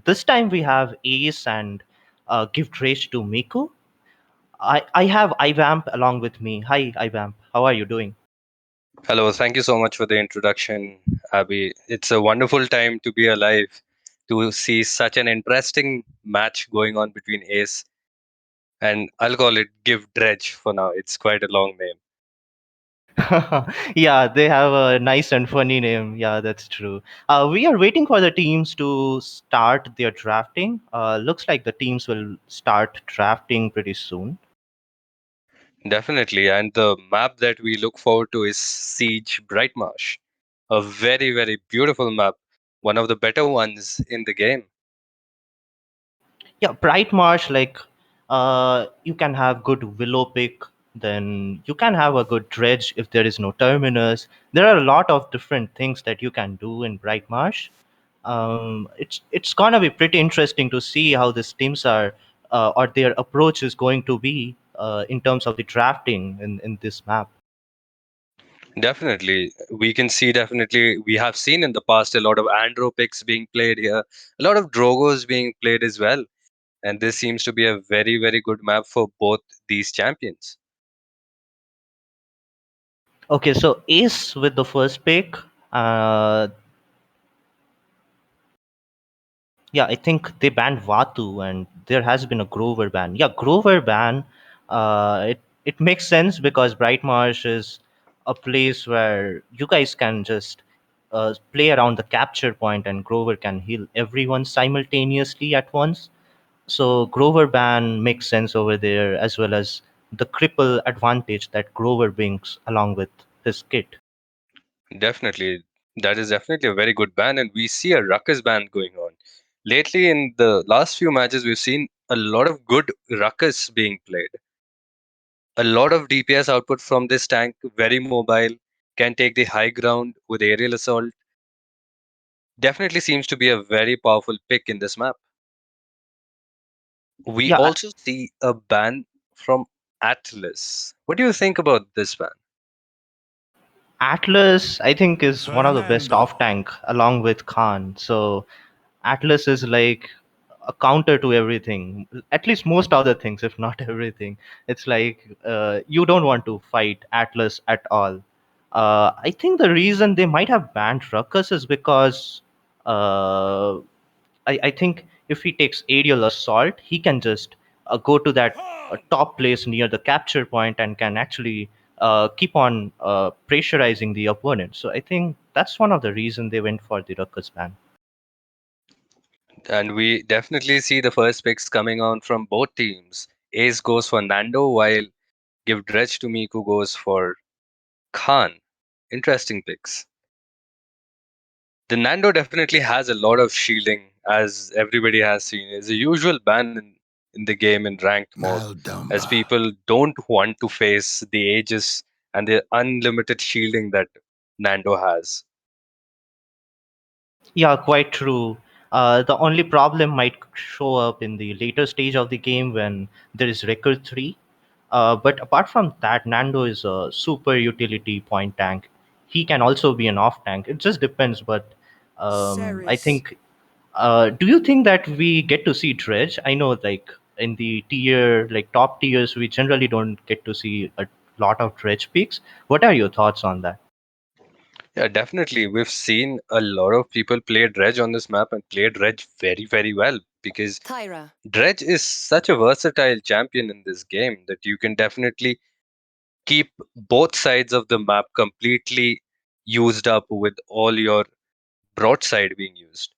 This time we have Ace and give DREDGE to MIKU. I have IVamp along with me. Hi, IVamp. How are you doing? Hello, thank you so much for the introduction, Abby. It's a wonderful time to be alive to see such an interesting match going on between Ace and I'll call it Give Dredge for now. It's quite a long name. Yeah, they have a nice and funny name. Yeah, that's true. We are waiting for the teams to start their drafting. Looks like the teams will start drafting pretty soon. Definitely. And the map that we look forward to is Siege Brightmarsh. A very, very beautiful map. One of the better ones in the game. Yeah, bright marsh, like you can have good willow pick, then you can have a good dredge if there is no terminus. There are a lot of different things that you can do in bright marsh. It's gonna be pretty interesting to see how these teams are or their approach is going to be in terms of the drafting in this map. Definitely. We can see definitely we have seen in the past a lot of Andro picks being played here, a lot of Drogos being played as well. And this seems to be a very, very good map for both these champions. Okay, so ace with the first pick. uh, Yeah, I think they banned Vatu, and there has been a Grover ban. Yeah, Grover ban. It makes sense because Bright Marsh is a place where you guys can just play around the capture point, and Grover can heal everyone simultaneously at once. So Grover ban makes sense over there, as well as the cripple advantage that Grover brings along with his kit. Definitely. That is definitely a very good ban. And we see a ruckus ban going on. Lately, in the last few matches, we've seen a lot of good ruckus being played. A lot of DPS output from this tank, very mobile, can take the high ground with aerial assault. Definitely seems to be a very powerful pick in this map. We Yeah, also see a ban from Atlas. What do you think about this ban? Atlas, I think, is one of the best Fernando. off tank along with Khan. So Atlas is like a counter to everything, at least most other things, if not everything. It's like you don't want to fight Atlas at all. I think the reason they might have banned Ruckus is because uh, I think if he takes aerial assault, he can just go to that top place near the capture point and can actually keep on pressurizing the opponent. So I think that's one of the reasons they went for the Ruckus ban. And we definitely see the first picks coming on from both teams. Ace goes for Nando, while Give Dredge to Miku goes for Khan. Interesting picks. The Nando definitely has a lot of shielding, as everybody has seen. It's a usual ban in the game in ranked mode, as Maldumba. people don't want to face the Aegis and the unlimited shielding that Nando has. Yeah, quite true. The only problem might show up in the later stage of the game when there is record 3. But apart from that, Nando is a super utility point tank. He can also be an off tank. It just depends. But I Ceres. think, do you think that we get to see Dredge? I know, like, in the tier, like top tiers, we generally don't get to see a lot of Dredge peaks. What are your thoughts on that? Yeah, definitely. We've seen a lot of people play Dredge on this map and play Dredge very, very well because Tyra. Dredge is such a versatile champion in this game that you can definitely keep both sides of the map completely used up with all your broadside being used.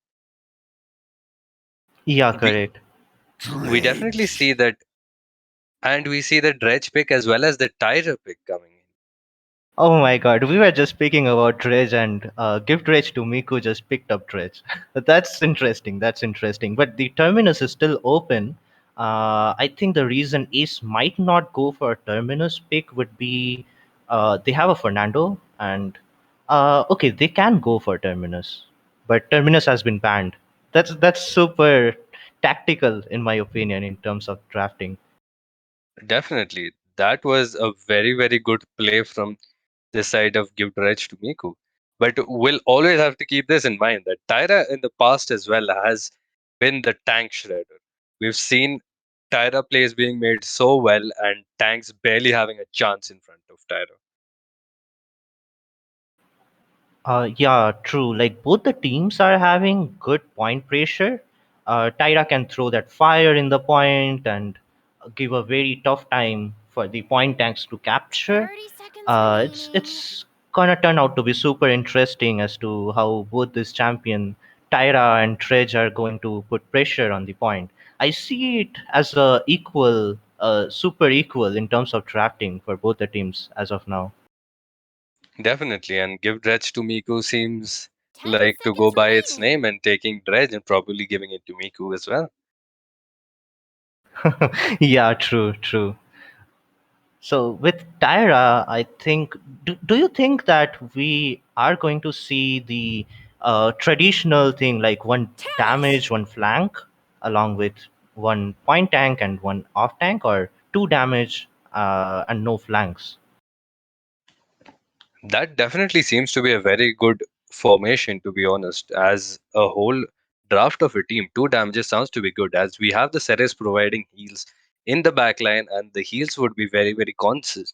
Yeah, We correct. we definitely Dredge. see that, and we see the Dredge pick as well as the Tyra pick coming in. Oh my god, we were just speaking about Dredge and Give Dredge to Miku just picked up Dredge. That's interesting. That's interesting. But the terminus is still open. I think the reason Ace might not go for a terminus pick would be they have a Fernando, and okay, they can go for terminus, but terminus has been banned. That's super tactical in my opinion in terms of drafting. Definitely, that was a very, very good play from this side of Give Dredge to Miku. But we'll always have to keep this in mind that Tyra in the past as well has been the tank shredder. We've seen Tyra plays being made so well and tanks barely having a chance in front of Tyra. Yeah, true. Like both the teams are having good point pressure. Tyra can throw that fire in the point and give a very tough time for the point tanks to capture. 30 seconds remaining. It's gonna turn out to be super interesting as to how both this champion Tyra and Dredge are going to put pressure on the point. I see it as a equal, super equal in terms of drafting for both the teams as of now. Definitely, and give Dredge to Miku seems 10 like to go seconds by its remaining. name and taking Dredge and probably giving it to Miku as well. Yeah, true, true. So with Tyra, I think, do you think that we are going to see the traditional thing like one Terrace! damage, one flank, along with one point tank and one off tank, or two damage and no flanks? That definitely seems to be a very good formation, to be honest. As a whole draft of a team, two damages sounds to be good, as we have the Ceres providing heals in the backline, and the heals would be very, very consistent.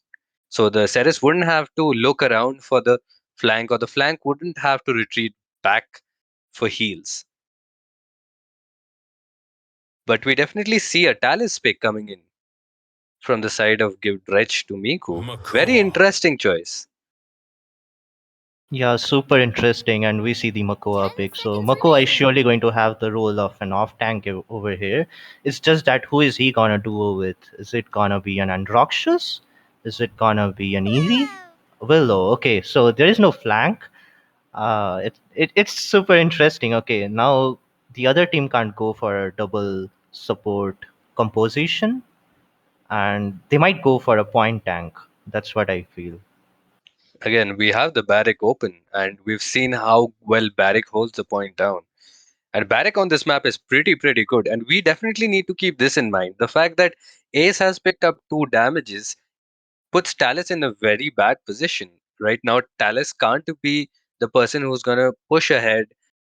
So the Ceres wouldn't have to look around for the flank, or the flank wouldn't have to retreat back for heals. But we definitely see a Talus pick coming in from the side of Give Dredge to Miku. Very interesting choice. Yeah, super interesting. And we see the 10 Makoa pick. So seconds Makoa is remaining. surely going to have the role of an off tank over here. It's just that who is he gonna duo with? Is it gonna be an Androxus? Is it gonna be an Eevee? Willow! Willow. Okay, so there is no flank. It's super interesting. Okay, now the other team can't go for a double support composition, and they might go for a point tank. That's what I feel. Again, we have the Barrack open, and we've seen how well Barrack holds the point down. And Barrack on this map is pretty good, and we definitely need to keep this in mind. The fact that Ace has picked up two damages puts Talus in a very bad position. Right now, Talus can't be the person who's gonna push ahead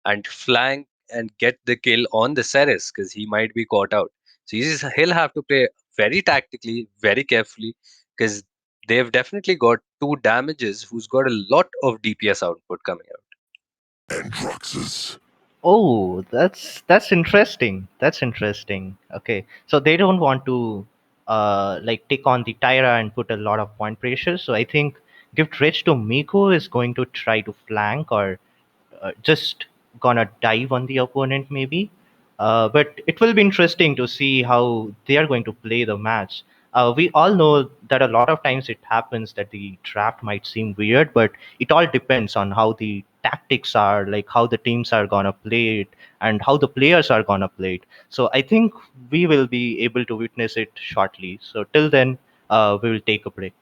and flank and get the kill on the Ceres because he might be caught out. So he'll have to play very tactically, very carefully because they've definitely got two damages who's got a lot of DPS output coming out. Oh, that's interesting. That's interesting. Okay, so they don't want to like take on the Tyra and put a lot of point pressure. So I think Gift Rich to Miko is going to try to flank or just gonna dive on the opponent maybe. But it will be interesting to see how they are going to play the match. We all know that a lot of times it happens that the draft might seem weird, but it all depends on how the tactics are, like how the teams are gonna play it and how the players are gonna play it. So I think we will be able to witness it shortly. So till then, we will take a break.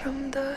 From the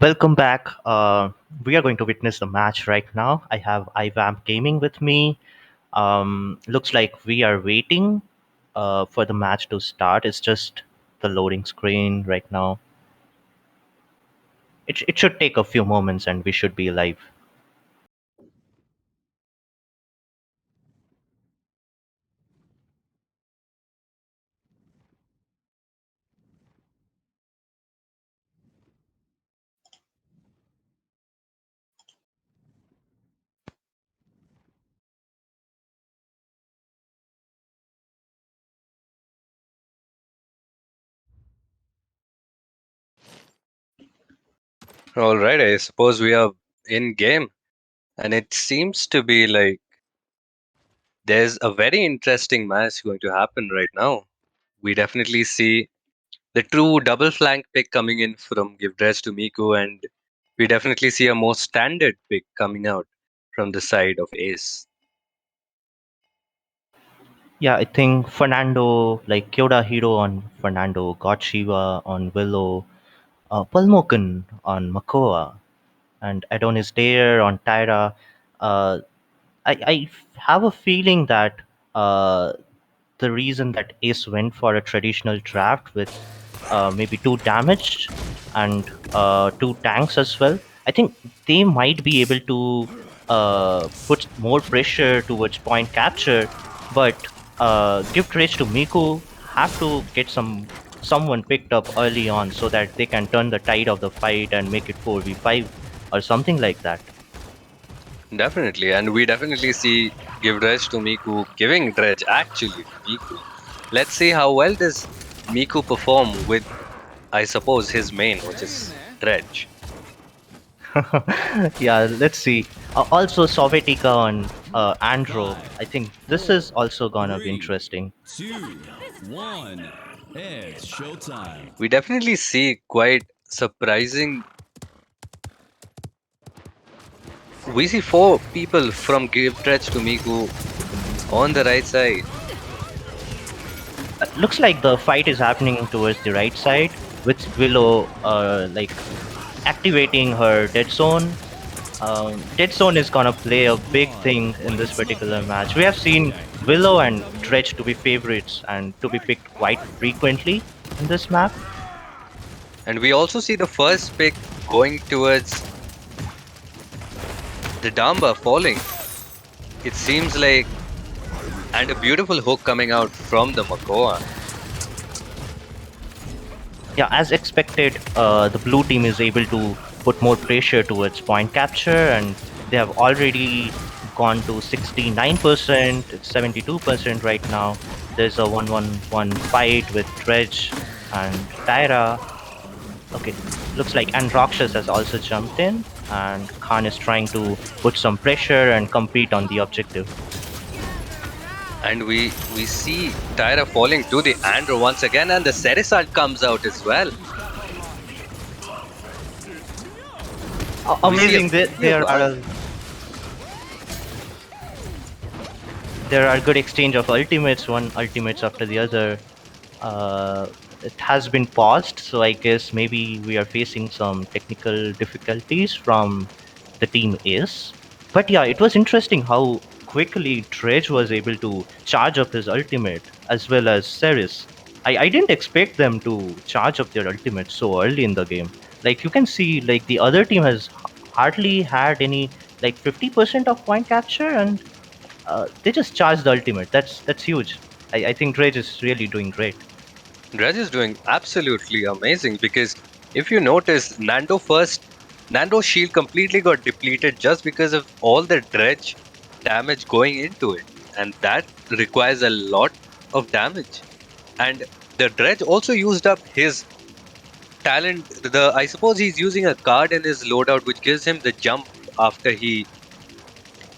Welcome back. We are going to witness the match right now. I have IVampGaming with me. Looks like we are waiting for the match to start. It's just the loading screen right now. It should take a few moments and we should be live. All right, I suppose we are in game, and it seems to be like there's a very interesting match going to happen right now. We definitely see the true double flank pick coming in from Give Dress to Miku, and we definitely see a more standard pick coming out from the side of Ace. Yeah, I think Fernando, like Kyoda Hero on Fernando, God Shiva on Willow, Pulmoken on Makoa, and Adonis Dare on Tyra. Uh, I have a feeling that uh, the reason that Ace went for a traditional draft with maybe two damage and two tanks as well, I think they might be able to put more pressure towards point capture, but give trades to Miku have to get someone picked up early on so that they can turn the tide of the fight and make it 4v5 or something like that. Definitely, and we definitely see Give Dredge to Miku giving Dredge actually to Miku. Let's see how well does Miku perform with, I suppose, his main, which is Dredge. Yeah, let's see. Also, Sovietica on Andro. I think this is also gonna be Three, interesting. 2, 1. It's showtime. We definitely see quite surprising. We see four people from Give Dredge to Miku on the right side. Looks like the fight is happening towards the right side, with Willow like activating her dead zone. Dead zone is gonna play a big thing in this particular match. We have seen Willow and Dredge to be favorites and to be picked quite frequently in this map. And we also see the first pick going towards the Damba falling. It seems like, and a beautiful hook coming out from the Makoa. Yeah, as expected, the blue team is able to put more pressure towards point capture, and they have already gone to 69%. It's 72% right now. There's a 1-1-1 fight with Dredge and Tyra. Okay, looks like Androxus has also jumped in, and Khan is trying to put some pressure and compete on the objective. And we see Tyra falling to the Andro once again, and the Serisalt comes out as well. Amazing! There are good exchange of ultimates, one ultimates after the other. Uh, it has been paused, so I guess maybe we are facing some technical difficulties from the team Ace. But yeah, it was interesting how quickly Dredge was able to charge up his ultimate as well as Ceres. I didn't expect them to charge up their ultimate so early in the game. Like you can see, like the other team has hardly had any like 50% of point capture, and they just charged the ultimate. That's huge. I think Dredge is really doing great. Dredge is doing absolutely amazing because if you notice, Nando's shield completely got depleted just because of all the Dredge damage going into it. And that requires a lot of damage. And the Dredge also used up his talent. I suppose he's using a card in his loadout which gives him the jump after he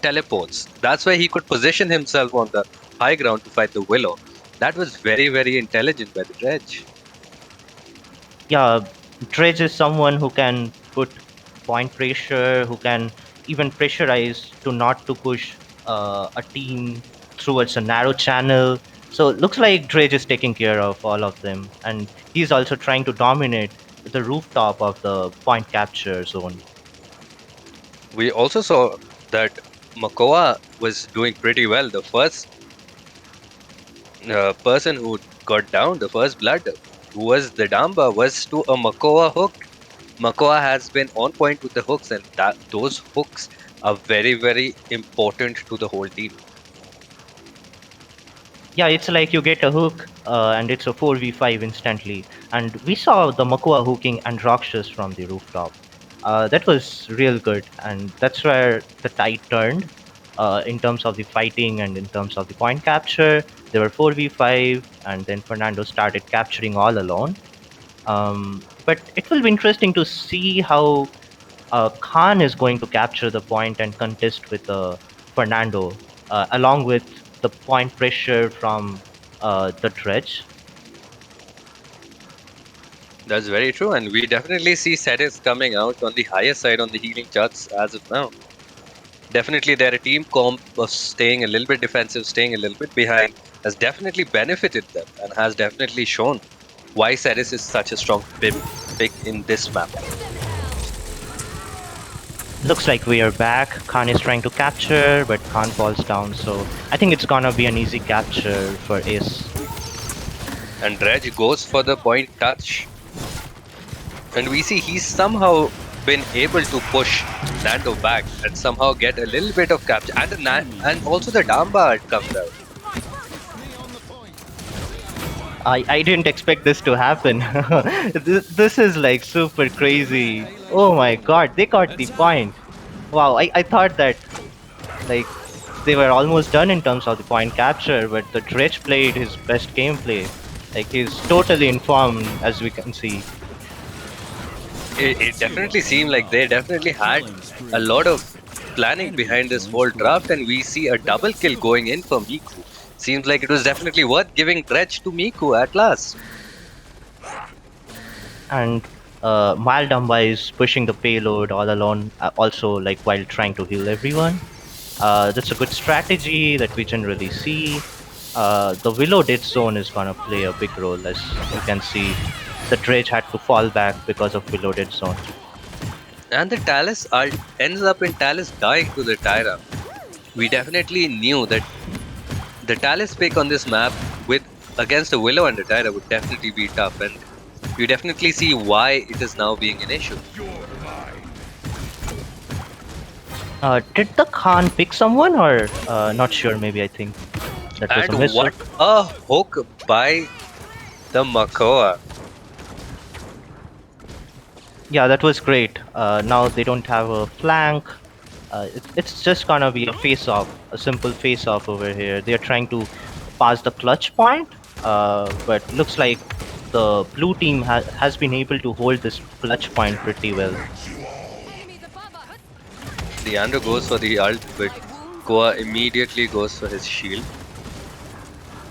teleports. That's why he could position himself on the high ground to fight the Willow. That was very, very intelligent by the Dredge. Yeah, Dredge is someone who can put point pressure, who can even pressurize to not to push a team towards a narrow channel. So it looks like Dredge is taking care of all of them, and he's also trying to dominate the rooftop of the point capture zone. We also saw that Makoa was doing pretty well. The first person who got down, the first blood, who was the Damba, was to a Makoa hook. Makoa has been on point with the hooks, and those hooks are very, very important to the whole team. Yeah, it's like you get a hook, and it's a 4v5 instantly. And we saw the Makua hooking and Rakshas from the rooftop. That was real good, and that's where the tide turned in terms of the fighting and in terms of the point capture. There were 4v5, and then Fernando started capturing all alone. But it will be interesting to see how Khan is going to capture the point and contest with Fernando, along with the point pressure from the dredge. That's very true, and we definitely see Ceres coming out on the higher side on the healing charts as of now. Definitely, their team comp of staying a little bit defensive, staying a little bit behind, has definitely benefited them and has definitely shown why Ceres is such a strong pick in this map. Looks like we are back. Khan is trying to capture, but Khan falls down. So I think it's gonna be an easy capture for Ace. And Dredge goes for the point touch. And we see he's somehow been able to push Nando back and somehow get a little bit of capture. And also the Damba comes out. I didn't expect this to happen. This is like super crazy. Oh my god, they got the point. Wow, I thought that like they were almost done in terms of the point capture, but the Dredge played his best gameplay. Like he's totally informed, as we can see. It definitely seemed like they definitely had a lot of planning behind this whole draft, and we see a double kill going in for MIKU. Seems like it was definitely worth giving Dredge to MIKU at last. And Maldamba is pushing the payload all alone, also like while trying to heal everyone. That's a good strategy that we generally see. The Willow Dead Zone is gonna play a big role, as you can see. The Dredge had to fall back because of Willow Dead Zone. And the Talus ult ends up in Talus dying to the Tyra. We definitely knew that the Talus pick on this map with against the Willow and the Tyra would definitely be tough, and you definitely see why it is now being an issue. Did the Khan pick someone, or not sure? Maybe I think that was a And miss. what a hook by the Makoa. Yeah, that was great. Now they don't have a flank. It's just gonna be a face-off, a simple face-off over here. They're trying to pass the clutch point, but looks like the blue team has been able to hold this clutch point pretty well. Leandro goes for the ult, but Koa immediately goes for his shield.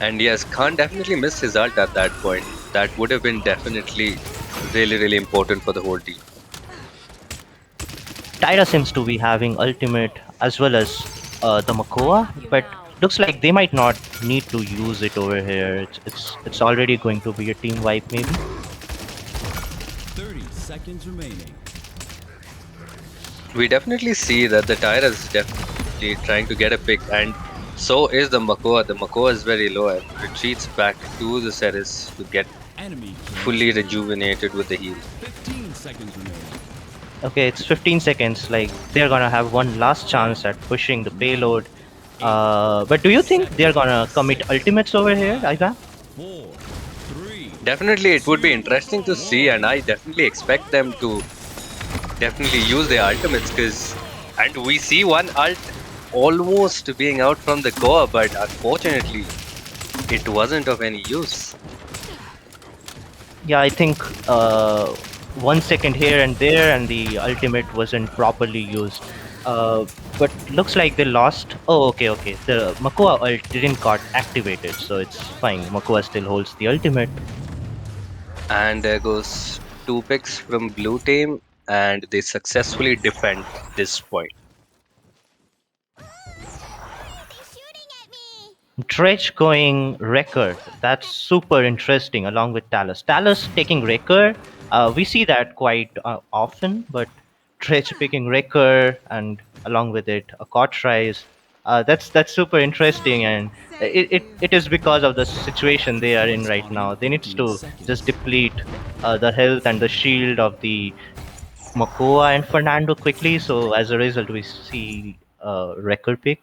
And yes, Khan definitely missed his ult at that point. That would have been definitely really, really important for the whole team. Tyra seems to be having ultimate as well as the Makoa, but looks like they might not need to use it over here. It's already going to be a team wipe maybe. 30 seconds remaining. We definitely see that the Tyra is definitely trying to get a pick, and so is the Makoa. The Makoa is very low and retreats back to the Ceres to get Enemy fully rejuvenated with the heal. 15 seconds remaining. Okay, it's 15 seconds. Like they're gonna have one last chance at pushing the payload. But do you think they're gonna commit ultimates over here, Ivan? 4, 3. Definitely, it would be interesting to see, and I definitely expect them to definitely use their ultimates, and we see one ult almost being out from the core, but unfortunately, it wasn't of any use. Yeah, I think 1 second here and there, and the ultimate wasn't properly used. But looks like they lost. Oh, okay. The Makoa ult didn't got activated, so it's fine. Makoa still holds the ultimate. And there goes 2 picks from blue team, and they successfully defend this point. Dredge going Wrecker. That's super interesting along with Talus. Talus taking Wrecker We see that quite often, but Dredge picking Wrecker and along with it a Cotrise, that's super interesting, and it is because of the situation they are in right now. They needs 15 to just seconds. deplete the health and the shield of the Makoa and Fernando quickly. So as a result, we see Wrecker pick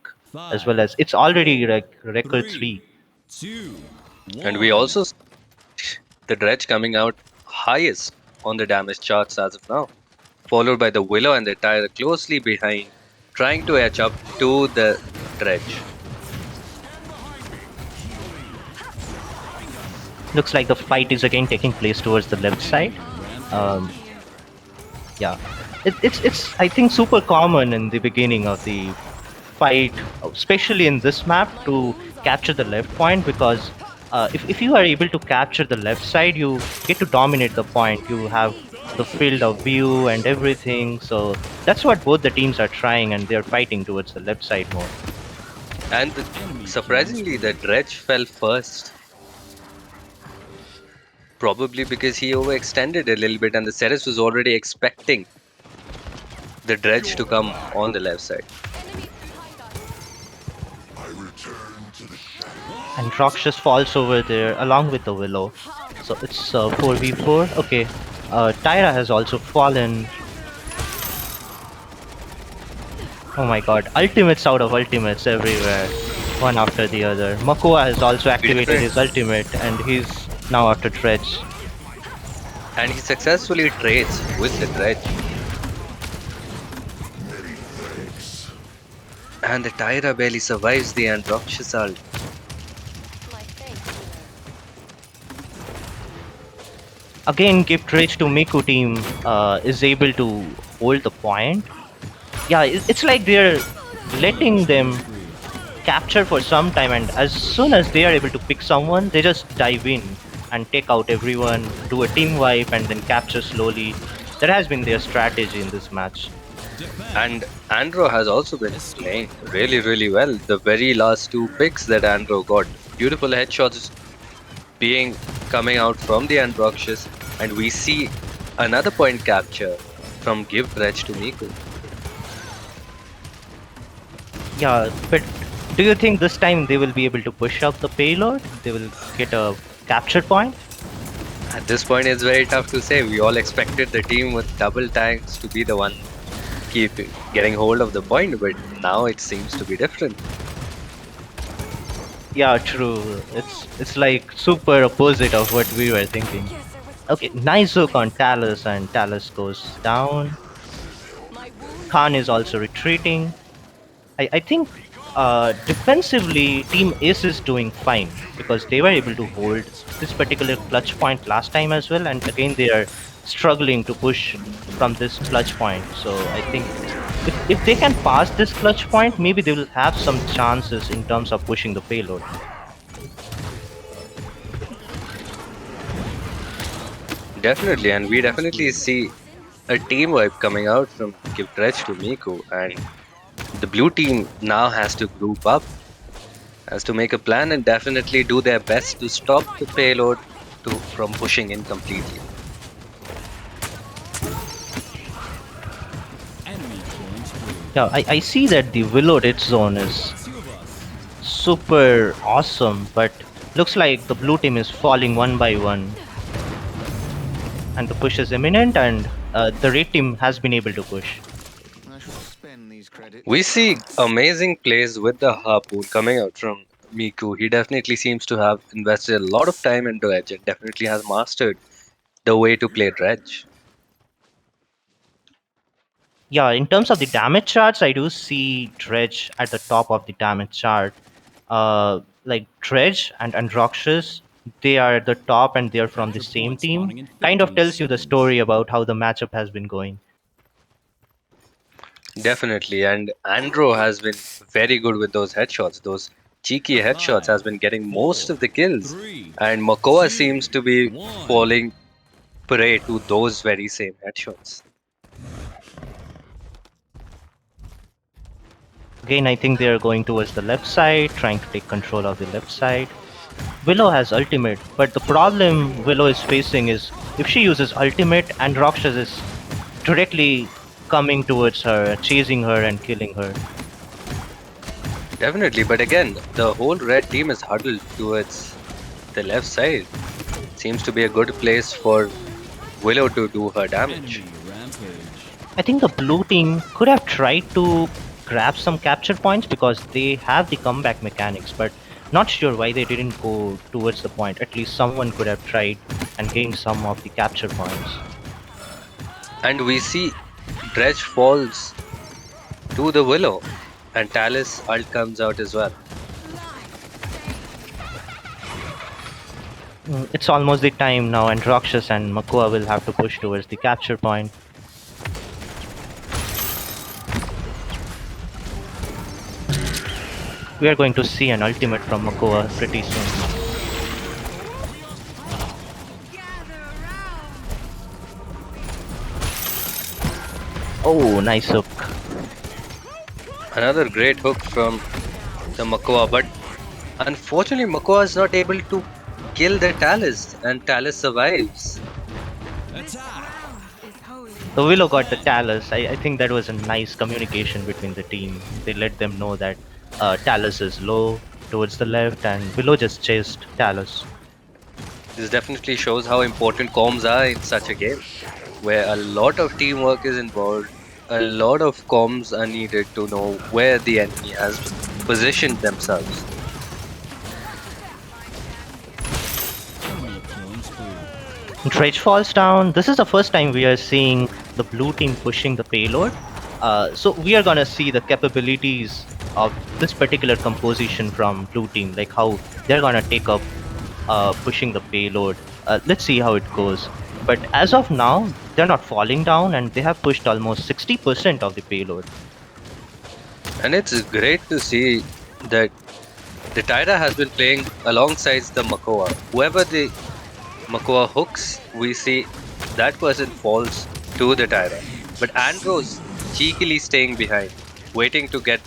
as 5, well as it's already 4, like Wrecker 3, 3. 2, And we 1. also see the Dredge coming out highest on the damage charts as of now, followed by the Willow and the Tyre closely behind, trying to edge up to the Dredge. Looks like the fight is again taking place towards the left side. Um, yeah, it's I think super common in the beginning of the fight, especially in this map, to capture the left point because if you are able to capture the left side, you get to dominate the point. You have the field of view and everything. So that's what both the teams are trying, and they're fighting towards the left side more. And Enemy killing surprisingly, the spree. Dredge fell first, probably because he overextended a little bit, and the Ceres was already expecting the Dredge to come on the left side. And Roxas falls over there along with the Willow. So it's 4v4. Okay. Tyra has also fallen. Oh my god. Ultimates out of ultimates everywhere. One after the other. Makua has also We activated definitely, his ultimate and he's now after Dredge. and he successfully trades with the Dredge. And the Tyra barely survives the Androxus ult. Again, Gift Dredge to Miku team is able to hold the point. Yeah, it's like they're letting them Spree. capture for some time, and as soon as they are able to pick someone, they just dive in and take out everyone, do a team wipe, and then capture slowly. That has been their strategy in this match. Defend. And Andro has also been playing really, really well. The very last two picks that Andro got, beautiful headshots being coming out from the Androxus, and we see another point capture from Give Dredge to Miku. Yeah, but do you think this time they will be able to push up the payload? They will get a capture point? At this point, it's very tough to say. We all expected the team with double tanks to be the one keep getting hold of the point, but now it seems to be different. Yeah, true. It's like super opposite of what we were thinking. Okay, nice hook on Talus, and Talus goes down. Khan is also retreating. I think defensively, Team Ace is doing fine because they were able to hold this particular clutch point last time as well, and again they are struggling to push from this clutch point. So I think if they can pass this clutch point, maybe they will have some chances in terms of pushing the payload. Definitely, and we definitely see a team wipe coming out from Give Dredge to Miku, and the blue team now has to group up, has to make a plan, and definitely do their best to stop the payload from pushing in completely. Enemy killing spree. Yeah, I see that the Willow Red Zone is 2 of us. super awesome, but looks like the blue team is falling one by one. And the push is imminent, and the red team has been able to push. I shall spend these credits. We see amazing plays with the harpoon coming out from Miku. He definitely seems to have invested a lot of time into Edge and definitely has mastered the way to play Dredge. Yeah, in terms of the damage charts, I do see Dredge at the top of the damage chart. Like Dredge and Androxus, they are at the top and they're from the Capture same point team. spawning in Kind of 15 tells you the seconds. story about how the matchup has been going. Definitely, and Andro has been very good with those headshots. Those cheeky headshots 5, has been getting 4, most of the kills, 3, and Makoa 2, seems to be 1. falling prey to those very same headshots. Again, I think they're going towards the left side, trying to take control of the left side. Willow has ultimate, but the problem Willow is facing is if she uses ultimate and Rakshas is directly coming towards her, chasing her and killing her. Definitely, but again, the whole red team is huddled towards the left side. Seems to be a good place for Willow to do her damage. Enemy rampage. I think the blue team could have tried to grab some capture points because they have the comeback mechanics, but not sure why they didn't go towards the point. At least someone could have tried and gained some of the capture points. And we see Dredge falls to the Willow, and Talus ult comes out as well. It's almost the time now, and Rakshas and Makua will have to push towards the capture point. We are going to see an ultimate from Makua pretty soon. Oh, nice hook. Another great hook from the Makua, but unfortunately Makua is not able to kill the Talus, and Talus survives. Attack. The Willow got the Talus. I think that was a nice communication between the team. They let them know that Talus is low towards the left, and Willow just chased Talus. This definitely shows how important comms are in such a game, where a lot of teamwork is involved, a lot of comms are needed to know where the enemy has positioned themselves. Enemy killing spree. Dredge falls down. This is the first time we are seeing the blue team pushing the payload. So we are gonna see the capabilities of this particular composition from blue team, like how they're gonna take up pushing the payload. Let's see how it goes. But as of now, they're not falling down, and they have pushed almost 60% of the payload. And it's great to see that the Tyra has been playing alongside the Makua. Whoever the Makua hooks, we see that person falls to the Tyra. But AmGoose cheekily staying behind, waiting to get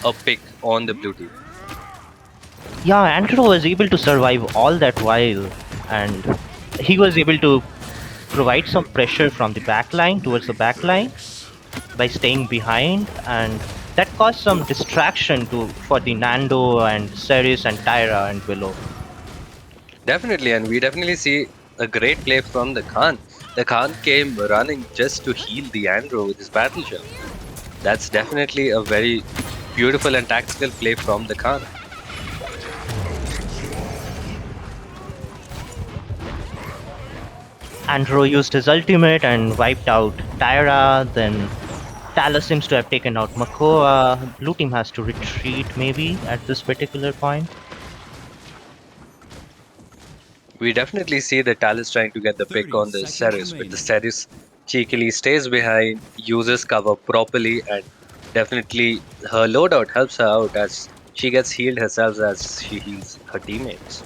a pick on the blue team. Yeah, Andrew was able to survive all that while, and he was able to provide some pressure from the backline towards the backline by staying behind, and that caused some distraction for the Nando and Ceres and Tyra and Willow. Definitely, and we definitely see a great play from the Khan. The Khan came running just to heal the Andro with his battle shell. That's definitely a very beautiful and tactical play from the Khan. Andro used his ultimate and wiped out Tyra, then Talus seems to have taken out Makoa. Blue team has to retreat maybe at this particular point. We definitely see the Talus trying to get the pick 30 on the seconds Ceres, but the remaining. Ceres cheekily stays behind, uses cover properly, and definitely her loadout helps her out as she gets healed herself as she heals her teammates.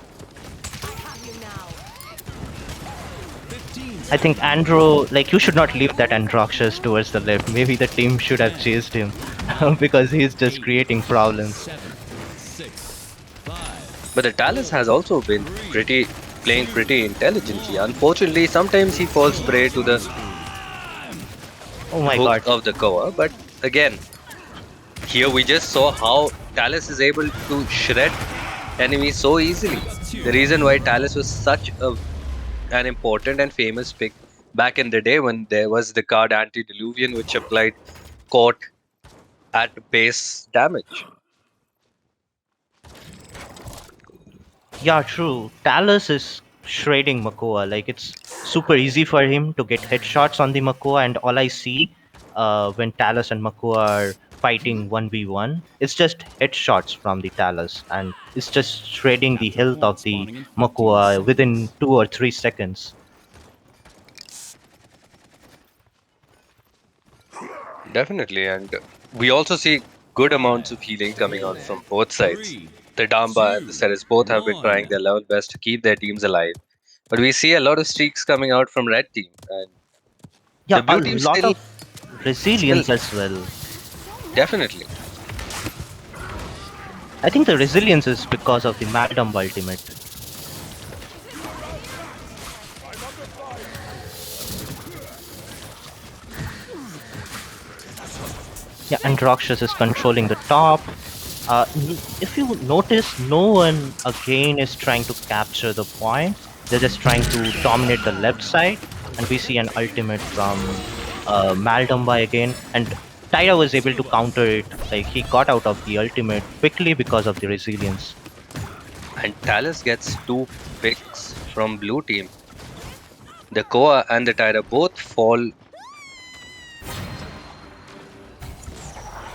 15 I think Andro, like, you should not leave that Androxus towards the left. Maybe the team should have chased him because he's just creating problems. 7, 6, 5, But the Talus has also been playing pretty intelligently. Unfortunately, sometimes he falls prey to the Oh my hook god. of the cover. But again, here we just saw how Talus is able to shred enemies so easily. The reason why Talus was such an important and famous pick back in the day when there was the card Antediluvian, which applied caught at base damage. Yeah, true. Talus is shredding Makoa. Like, it's super easy for him to get headshots on the Makoa, and all I see when Talus and Makoa are fighting 1v1, it's just headshots from the Talus, and it's just shredding the Capture health point of the spawning in 15 Makoa within seconds. 2 or 3 seconds. Definitely, and we also see good amounts of healing coming out from both sides. 3, The Damba and the Ceres both have been trying their level best to keep their teams alive. But we see a lot of streaks coming out from red team, and Yeah, the a blue team lot still of resilience as well. definitely. I think the resilience is because of the Madam ultimate. and Rakshas is controlling the top. If you notice, no one again is trying to capture the point. They're just trying to dominate the left side, and we see an ultimate from Maldumba again. And Tyra was able to counter it. Like he got out of the ultimate quickly because of the resilience. And Talus gets 2 picks from blue team. The Koa and the Tyra both fall,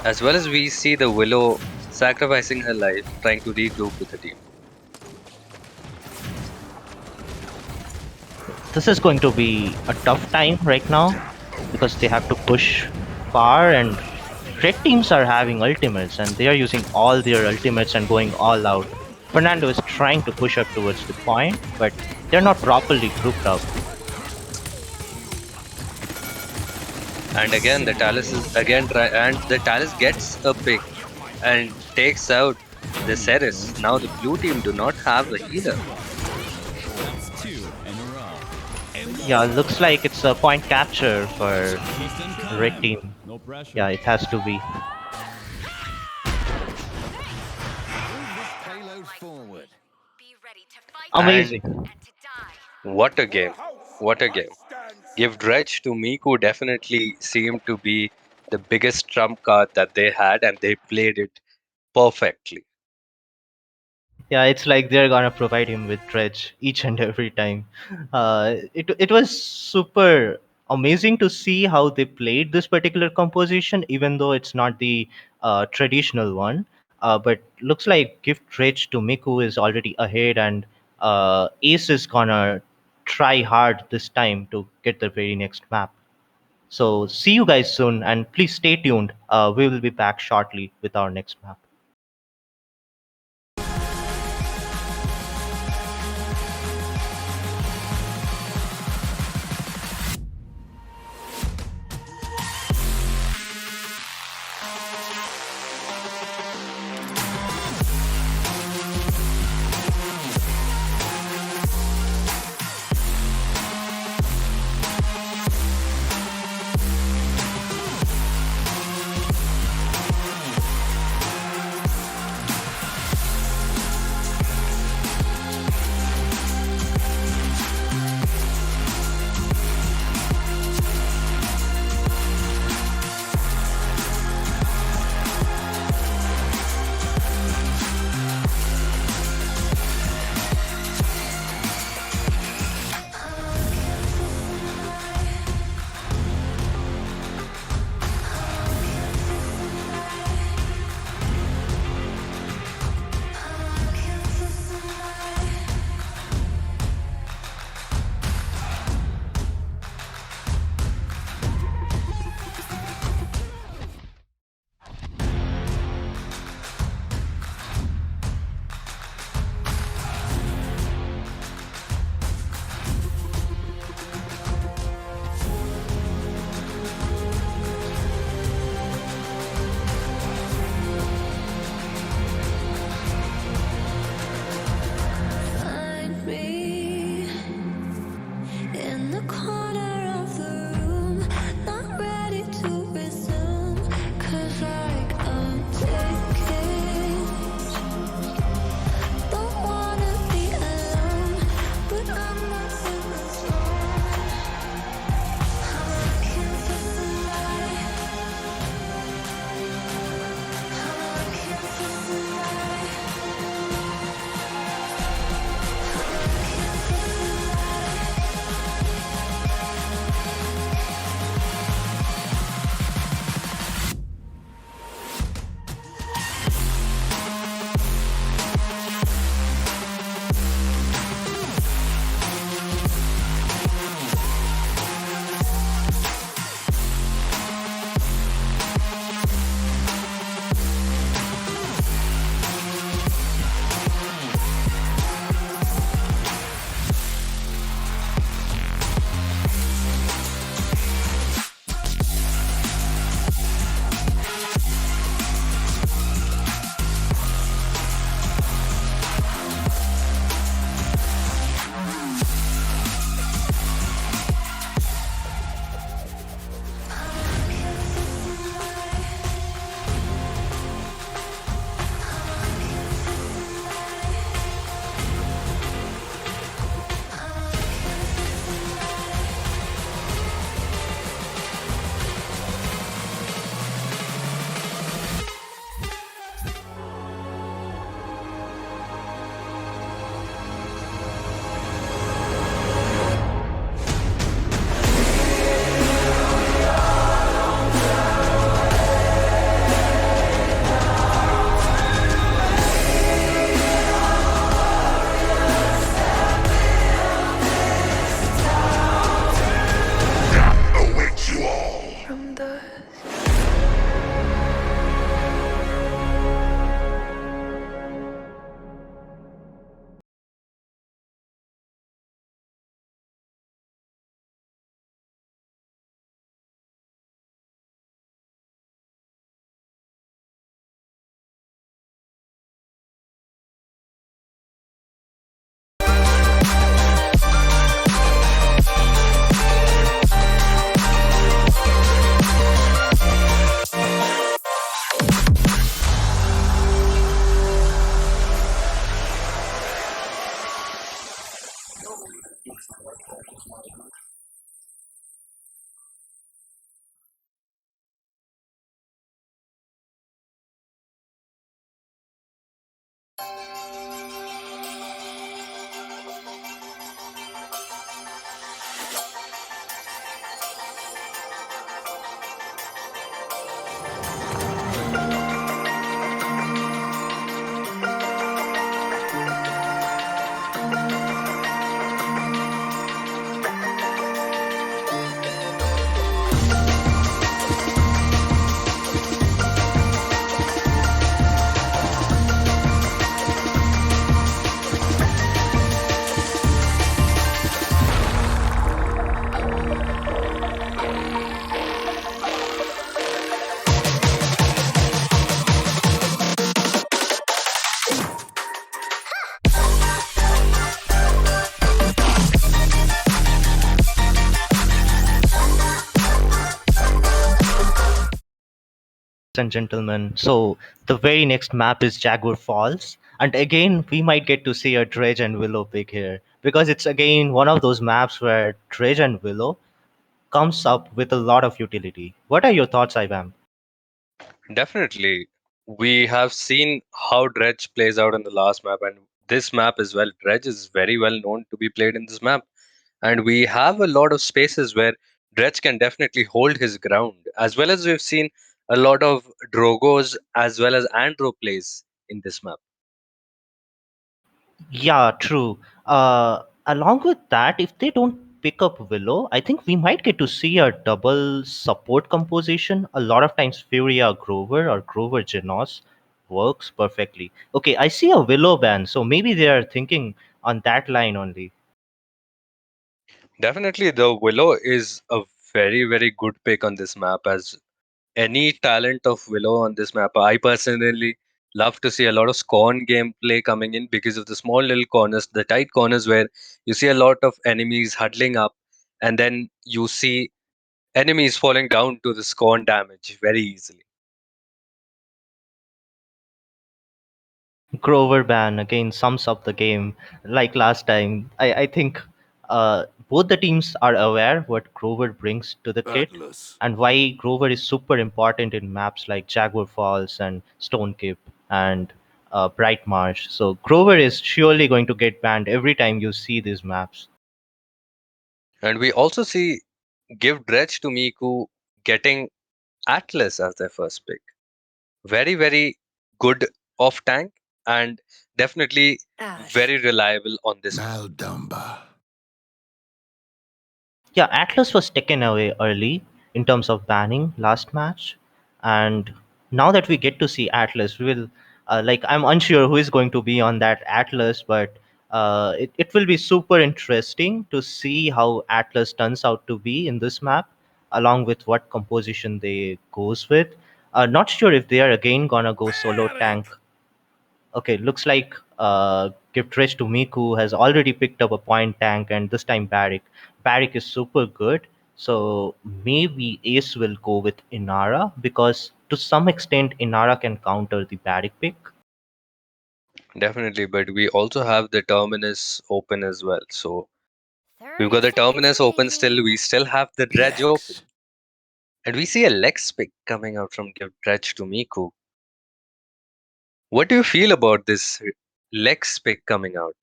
as well as we see the Willow sacrificing her life trying to regroup with the team. This is going to be a tough time right now because they have to push far, and red teams are having ultimates and they are using all their ultimates and going all out. Fernando is trying to push up towards the point, but they're not properly grouped up. And again, the Talus is and the Talus gets a pick and takes out the Ceres. Now the blue team do not have a healer. That's 2 in a row. Yeah, looks like it's a point capture for He's done the red coming. team. No pressure. Yeah, it has to be. Move this payload forward. Be ready to fight Amazing. and to die. What a game. What a game. Give Dredge to Miku definitely seemed to be the biggest trump card that they had, and they played it perfectly. Yeah, it's like they're gonna provide him with dredge each and every time. It was super amazing to see how they played this particular composition, even though it's not the traditional one. But looks like gift dredge to Miku is already ahead, and Ace is gonna try hard this time to get the very next map. So see you guys soon, and please stay tuned. We will be back shortly with our next map. And gentlemen. So the very next map is Jaguar Falls, and again we might get to see a Dredge and Willow pick here because it's again one of those maps where Dredge and Willow comes up with a lot of utility. What are your thoughts, Ivam? Definitely. We have seen how Dredge plays out in the last map, and this map as well. Dredge is very well known to be played in this map. And we have a lot of spaces where Dredge can definitely hold his ground, as well as we've seen a lot of Drogos as well as Andro plays in this map. Yeah, true. Along with that, if they don't pick up Willow, I think we might get to see a double support composition. A lot of times, Furia Grover or Grover Genos works perfectly. Okay, I see a Willow ban, so maybe they are thinking on that line only. Definitely, the Willow is a very, very good pick on this map, as any talent of Willow on this map. I personally love to see a lot of Scorn gameplay coming in because of the small little corners, the tight corners where you see a lot of enemies huddling up, and then you see enemies falling down to the Scorn damage very easily. Grover ban again sums up the game like last time. I think both the teams are aware what Grover brings to the kit Atlas. and why Grover is super important in maps like Jaguar Falls and Stone Cape and Bright Marsh. So Grover is surely going to get banned every time you see these maps. And we also see Give Dredge to Miku getting Atlas as their first pick. Very, very good off tank and definitely very reliable on this map. Maldumba. Yeah, Atlas was taken away early in terms of banning last match, and now that we get to see Atlas, we will I'm unsure who is going to be on that Atlas, but it will be super interesting to see how Atlas turns out to be in this map, along with what composition they goes with. Not sure if they are again gonna go solo tank. Okay, looks like Gift Rich to Miku has already picked up a point tank, and this time Barrick. Barrick is super good, so maybe Ace will go with Inara because to some extent Inara can counter the Barrick pick. Definitely, but we also have the Terminus open as well. So we've 30 got the seconds Terminus open still. remaining. We still have the Dredge open. Lex. And we see a Lex pick coming out from Give Dredge to Miku. What do you feel about this Lex pick coming out?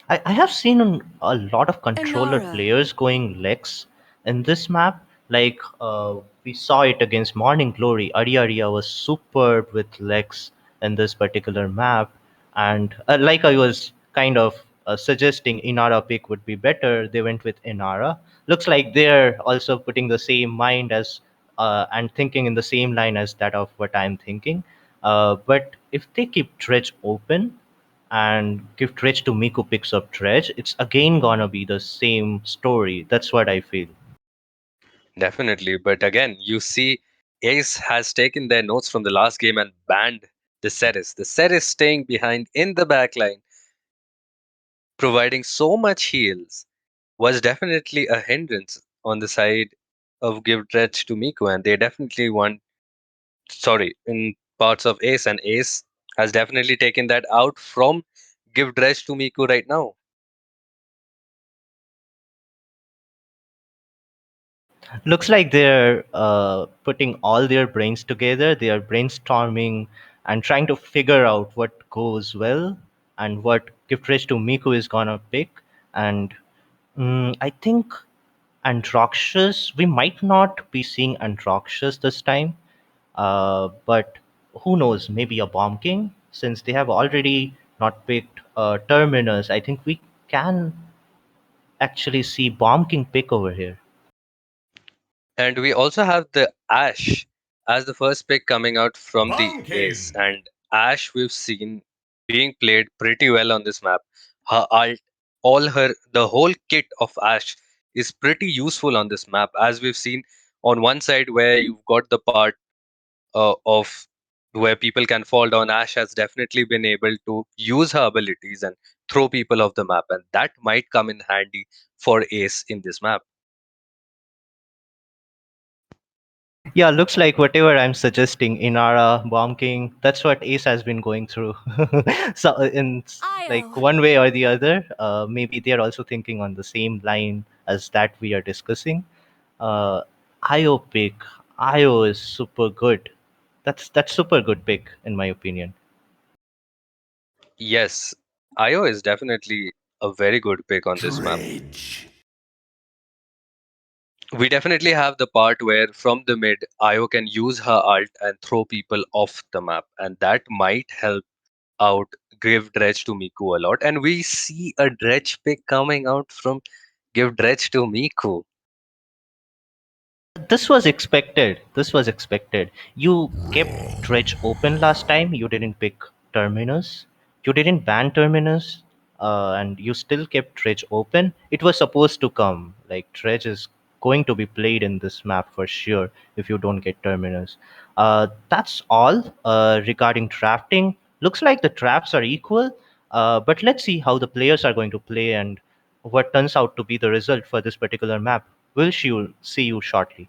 I have seen a lot of controller Inara. players going Lex in this map. Like we saw it against Morning Glory. Aria was superb with Lex in this particular map, and like I was kind of suggesting, Inara pick would be better. They went with Inara. Looks like they're also putting the same mind as and thinking in the same line as that of what I'm thinking. But if they keep Dredge open and give Dredge to Miku picks up Dredge, it's again gonna be the same story. That's what I feel. Definitely, but again, you see Ace has taken their notes from the last game and banned the Ceres. The Ceres staying behind in the backline, providing so much heals, was definitely a hindrance on the side of Give Dredge to Miku, and they definitely won. Sorry, in parts of Ace, and Ace has definitely taken that out from Give Dredge to Miku right now. Looks like they're putting all their brains together. They are brainstorming and trying to figure out what goes well and what gift race to Miku is gonna pick. And I think Androxus, we might not be seeing Androxus this time, but who knows, maybe a Bomb King, since they have already not picked Terminus. I think we can actually see Bomb King pick over here. And we also have the Ash as the first pick coming out from the Ace. And Ash we've seen being played pretty well on this map. Her ult, the whole kit of Ash is pretty useful on this map, as we've seen on one side where you've got the part of where people can fall down. Ash has definitely been able to use her abilities and throw people off the map, and that might come in handy for Ace in this map. Yeah, looks like whatever I'm suggesting, Inara, Bomb King, that's what Ace has been going through. So, in like Io. one way or the other, maybe they're also thinking on the same line as that we are discussing. Uh, IO pick, IO is super good. That's super good pick in my opinion. Yes, IO is definitely a very good pick on this map. Dredge. We definitely have the part where from the mid, IO can use her ult and throw people off the map, and that might help out give Dredge to Miku a lot. And we see a Dredge pick coming out from give Dredge to Miku. This was expected. This was expected. You kept Dredge open last time. You didn't pick Terminus. You didn't ban Terminus, and you still kept Dredge open. It was supposed to come. Like Dredge is going to be played in this map for sure if you don't get Terminus. That's all regarding drafting. Looks like the drafts are equal, but let's see how the players are going to play and what turns out to be the result for this particular map. We'll see you shortly.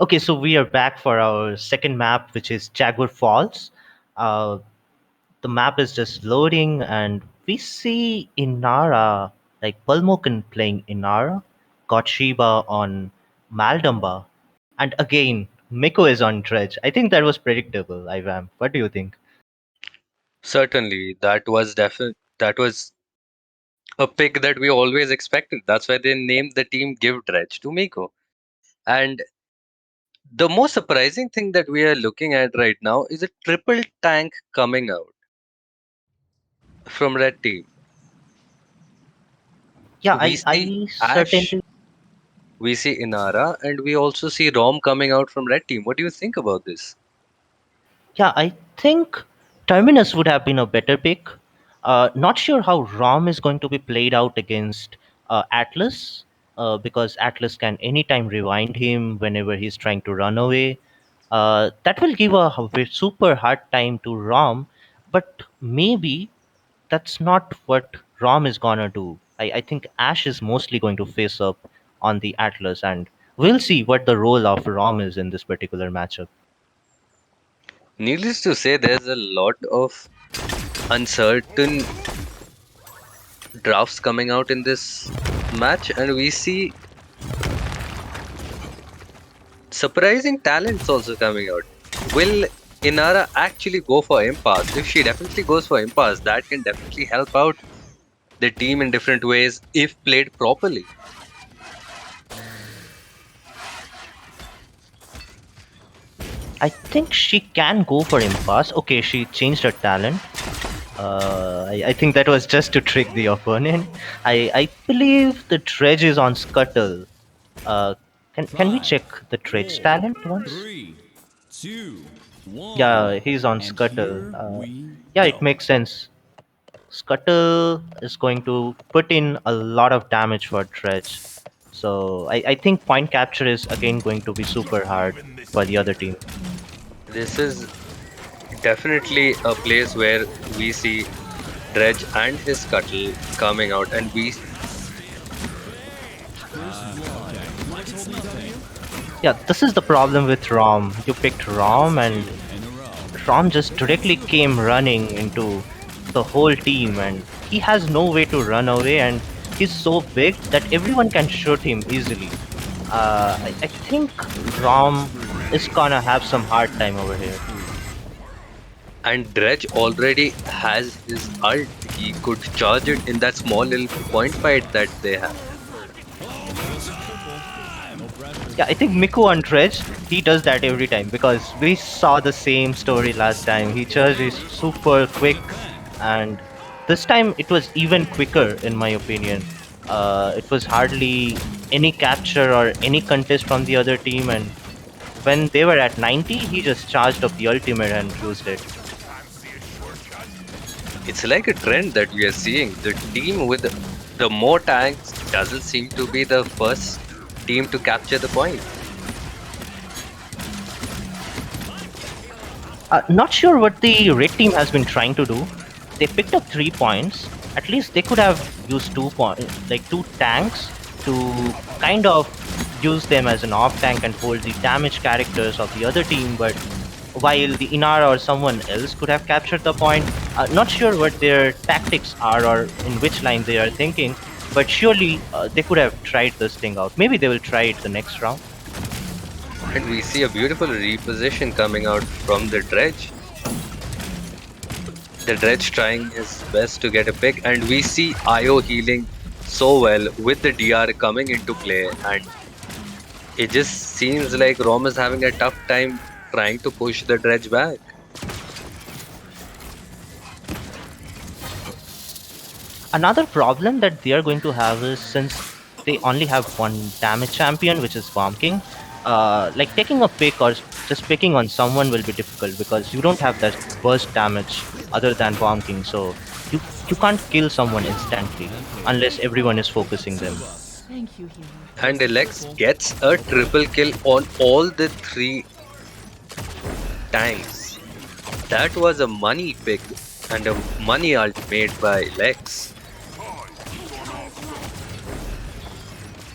Okay, so we are back for our second map, which is Jaguar Falls. Uh, the map is just loading, and we see Inara, like Pulmokan playing Inara, got Shiba on Maldamba, and again, Miko is on Dredge. I think that was predictable, Ivam. What do you think? Certainly, that was a pick that we always expected. That's why they named the team Give Dredge to Miko. And the most surprising thing that we are looking at right now is a triple tank coming out from red team. Yeah, We I, see I Ash, certainly we see Inara, and we also see Rom coming out from red team. What do you think about this? Yeah, I think Terminus would have been a better pick. Not sure how Rom is going to be played out against Atlas, because Atlas can anytime rewind him whenever he's trying to run away. That will give a super hard time to Rom, but maybe that's not what Rom is gonna do. I think Ash is mostly going to face up on the Atlas, and we'll see what the role of Rom is in this particular matchup. Needless to say, there's a lot of uncertain drafts coming out in this match, and we see surprising talents also coming out. Will Inara actually go for impasse? If she definitely goes for impasse, that can definitely help out the team in different ways if played properly. I think she can go for impasse. Okay, she changed her talent. I think that was just to trick the opponent. I believe the dredge is on Scuttle. Uh, can we Five, check the dredge four, talent once? 3, 2, 1. Yeah, he's on And Scuttle. here we Yeah, it go. makes sense. Scuttle is going to put in a lot of damage for dredge. So I think point capture is again going to be super hard for the other team. This is definitely a place where we see Dredge and his Scuttle coming out, and we It's nothing. Yeah, this is the problem with Rom. You picked Rom, and Two in a row. Rom just directly came running into the whole team, and he has no way to run away, and he's so big that everyone can shoot him easily. I think Rom is gonna have some hard time over here. and Dredge already has his ult. He could charge it in that small little point fight that they have. Yeah, I think Miku on Dredge, he does that every time because we saw the same story last time. He charges super quick, and this time it was even quicker, in my opinion. It was hardly any capture or any contest from the other team, and when they were at 90, he just charged up the ultimate and used it. It's like a trend that we are seeing. The team with the more tanks doesn't seem to be the first team to capture the point. Not sure what the red team has been trying to do. They picked up 3 points. At least they could have used 2 points, like two tanks, to kind of use them as an off tank and hold the damage characters of the other team. But while the Inara or someone else could have captured the point, not sure what their tactics are or in which line they are thinking. But surely they could have tried this thing out. Maybe they will try it the next round. And we see a beautiful reposition coming out from the Dredge. The Dredge trying his best to get a pick, and we see IO healing so well with the DR coming into play, and it just seems like Rom is having a tough time trying to push the Dredge back. Another problem that they are going to have is, since they only have one damage champion, which is Bomb King, like taking a pick or just picking on someone will be difficult because you don't have that burst damage other than Bomb King. So you you can't kill someone instantly unless everyone is focusing them. Thank you, hero. And Alex gets a triple kill on all the three tanks. That was a money pick and a money ult made by Lex.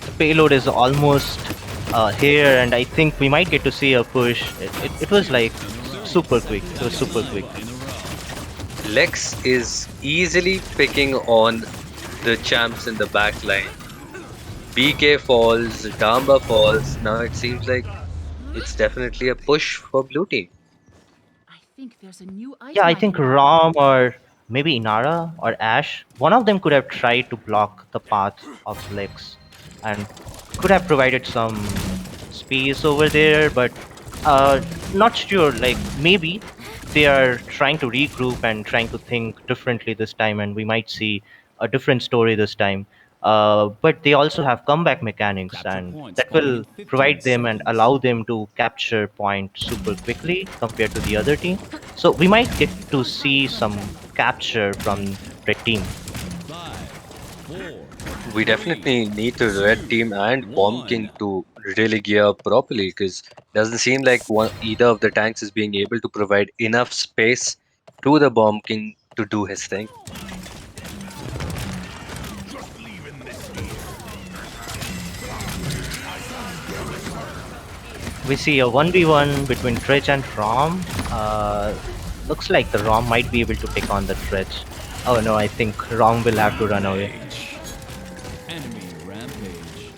The payload is almost here, and I think we might get to see a push. It was like super quick. It was super quick. Lex is easily picking on the champs in the back line. BK falls, Damba falls. Now it seems like it's definitely a push for blue team. I think there's a new Yeah, item I I think can buy. Rom or maybe Inara or Ash, one of them could have tried to block the path of Lex and could have provided some space over there, but uh, not sure. Like maybe they are trying to regroup and trying to think differently this time, and we might see a different story this time. But they also have comeback mechanics, Capture and point that spawning will in 15 provide them and seconds. allow them to capture point super quickly compared to the other team. So we might get to see some capture from red team. 5, 4, We 3, definitely need the red 2, team and Bomb 1. King to really gear up properly because doesn't seem like either of the tanks is being able to provide enough space to the Bomb King to do his thing. We see a 1v1 between Dredge and Rom. Looks like the Rom might be able to take on the Dredge. Oh no, I think Rom will have to run away. Rampage. Enemy rampage.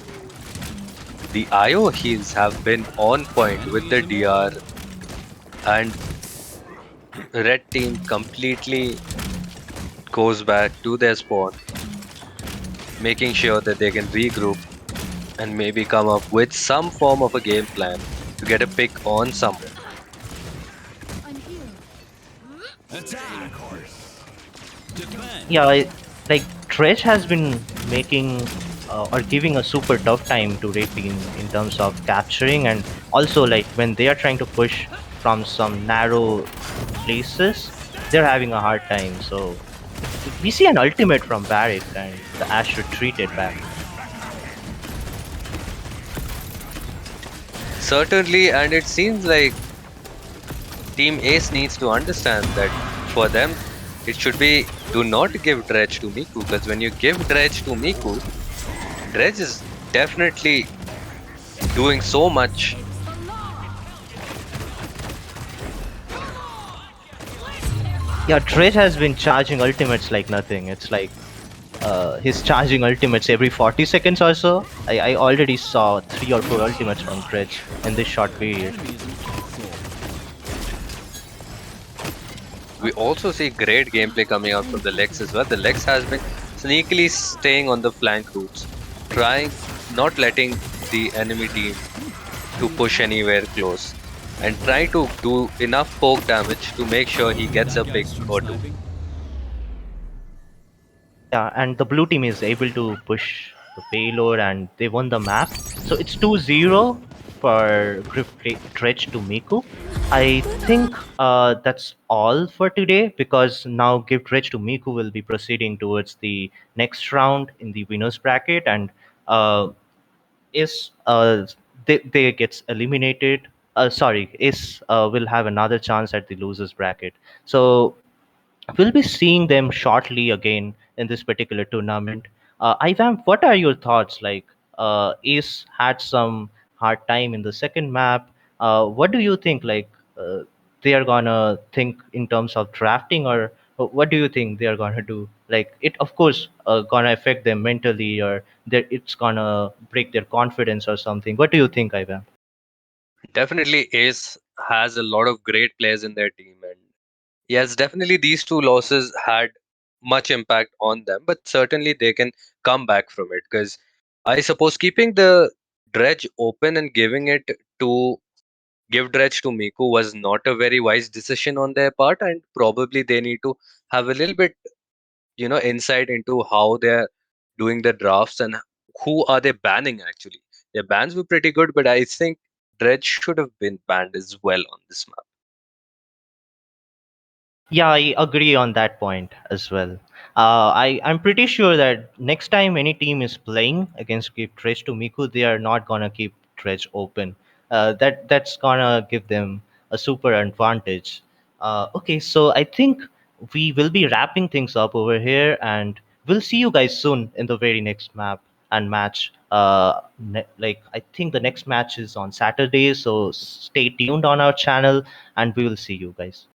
The IO heals have been on point with Enemy the is DR, immortal. and red team completely goes back to their spawn, making sure that they can regroup and maybe come up with some form of a game plan to get a pick on someone. I'm here. Attack. Defend. Yeah, like Dredge has been making or giving a super tough time to red team in terms of capturing, and also like when they are trying to push from some narrow places, they're having a hard time. So we see an ultimate from Barrick, and the Ash retreated back. Certainly, and it seems like Team Ace needs to understand that for them, it should be do not give Dredge to Miku because when you give Dredge to Miku, Dredge is definitely doing so much. Yeah, Dredge has been charging ultimates like nothing. It's like he's charging ultimates every 40 seconds or so. I already saw 3 or 4 ultimates from Dredge in this short period. Enemy is in console. We also see great gameplay coming out from the Lex as well. The Lex has been sneakily staying on the flank routes, trying not letting the enemy team to push anywhere close, and trying to do enough poke damage to make sure he gets a That pick guy's stream or two. sniping. Yeah, and the blue team is able to push the payload and they won the map. So it's 2-0 for Dredge to Miku. I think that's all for today because now Give Dredge to Miku will be proceeding towards the next round in the winners bracket, and uh, is they gets eliminated. Sorry, is will have another chance at the losers bracket. So we'll be seeing them shortly again in this particular tournament. Ivan, what are your thoughts? Like, Ace had some hard time in the second map. What do you think? Like, they are gonna think in terms of drafting, or what do you think they are gonna do? Like, it of course gonna affect them mentally, or it's gonna break their confidence or something. What do you think, Ivan? Definitely, Ace has a lot of great players in their team, and yes, definitely these two losses had much impact on them, but certainly they can come back from it because I suppose keeping the dredge open and giving it to give dredge to Miku was not a very wise decision on their part, and probably they need to have a little bit, insight into how they're doing the drafts and who are they banning actually. Their bans were pretty good, but I think dredge should have been banned as well on this map. Yeah, I agree on that point as well. I'm pretty sure that next time any team is playing against keep Dredge to Miku, they are not gonna keep Dredge open. That's gonna give them a super advantage. Okay, so I think we will be wrapping things up over here, and we'll see you guys soon in the very next map and match. Like I think the next match is on Saturday, so stay tuned on our channel, and we will see you guys.